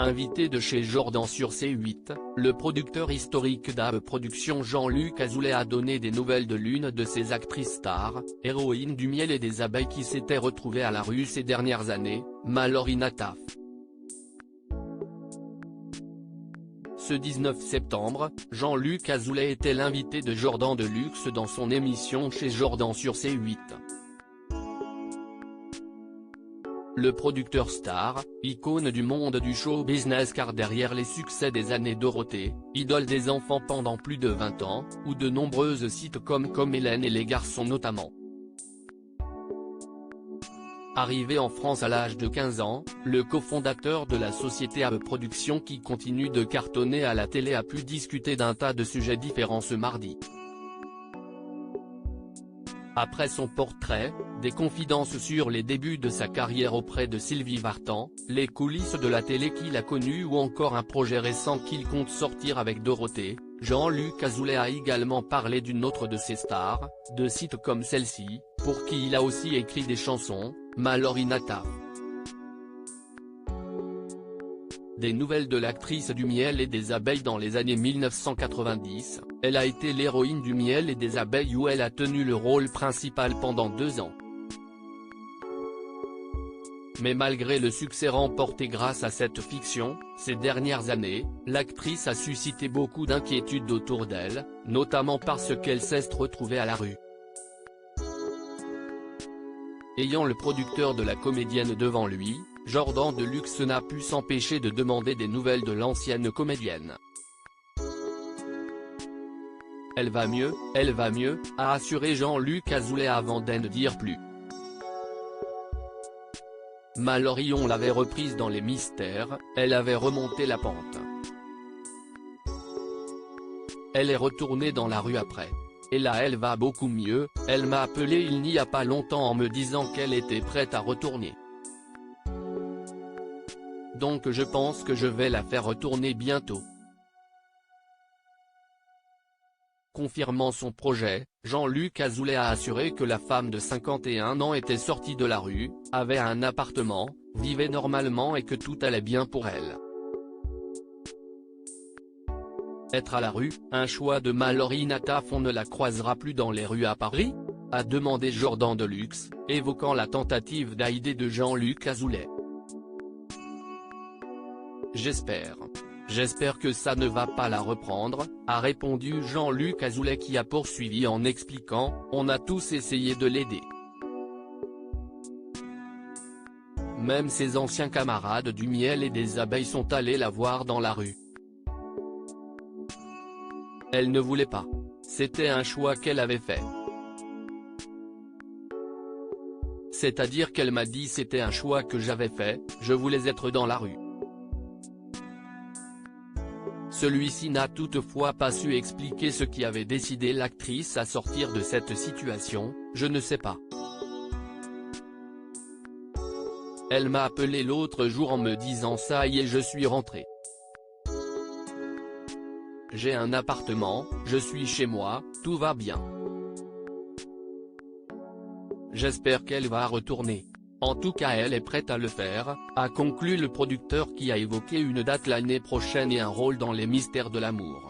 Invité de chez Jordan sur C8, le producteur historique d'ABE Productions Jean-Luc Azoulay a donné des nouvelles de l'une de ses actrices stars, héroïne du miel et des abeilles qui s'était retrouvée à la rue ces dernières années, Mallory Nataf. Ce 19 septembre, Jean-Luc Azoulay était l'invité de Jordan Deluxe dans son émission chez Jordan sur C8. Le producteur star, icône du monde du show business car derrière les succès des années Dorothée, idole des enfants pendant plus de 20 ans, ou de nombreuses sitcoms comme Hélène et les garçons notamment. Arrivé en France à l'âge de 15 ans, le cofondateur de la société ABE Productions qui continue de cartonner à la télé a pu discuter d'un tas de sujets différents ce mardi. Après son portrait, des confidences sur les débuts de sa carrière auprès de Sylvie Vartan, les coulisses de la télé qu'il a connue ou encore un projet récent qu'il compte sortir avec Dorothée, Jean-Luc Azoulay a également parlé d'une autre de ses stars, de sites comme celle-ci, pour qui il a aussi écrit des chansons, Mallory Nataf. Des nouvelles de l'actrice du miel et des abeilles dans les années 1990, elle a été l'héroïne du miel et des abeilles où elle a tenu le rôle principal pendant 2 ans. Mais malgré le succès remporté grâce à cette fiction, ces dernières années, l'actrice a suscité beaucoup d'inquiétudes autour d'elle, notamment parce qu'elle s'est retrouvée à la rue. Ayant le producteur de la comédienne devant lui, Jordan Deluxe n'a pu s'empêcher de demander des nouvelles de l'ancienne comédienne. Elle va mieux, a assuré Jean-Luc Azoulay avant d'en dire plus. Mallory, on l'avait reprise dans Les Mystères, elle avait remonté la pente. Elle est retournée dans la rue après. Et là elle va beaucoup mieux, elle m'a appelé il n'y a pas longtemps en me disant qu'elle était prête à retourner. Donc je pense que je vais la faire retourner bientôt. Confirmant son projet, Jean-Luc Azoulay a assuré que la femme de 51 ans était sortie de la rue, avait un appartement, vivait normalement et que tout allait bien pour elle. Être à la rue, un choix de Mallory Nataf, on ne la croisera plus dans les rues à Paris ? A demandé Jordan Deluxe, évoquant la tentative d'AID de Jean-Luc Azoulay. J'espère que ça ne va pas la reprendre, a répondu Jean-Luc Azoulay qui a poursuivi en expliquant, on a tous essayé de l'aider. Même ses anciens camarades du miel et des abeilles sont allés la voir dans la rue. Elle ne voulait pas. C'était un choix qu'elle avait fait. C'est-à-dire qu'elle m'a dit c'était un choix que j'avais fait, je voulais être dans la rue. Celui-ci n'a toutefois pas su expliquer ce qui avait décidé l'actrice à sortir de cette situation, je ne sais pas. Elle m'a appelé l'autre jour en me disant ça y est je suis rentrée. J'ai un appartement, je suis chez moi, tout va bien. J'espère qu'elle va retourner. En tout cas elle est prête à le faire, a conclu le producteur qui a évoqué une date l'année prochaine et un rôle dans Les Mystères de l'amour.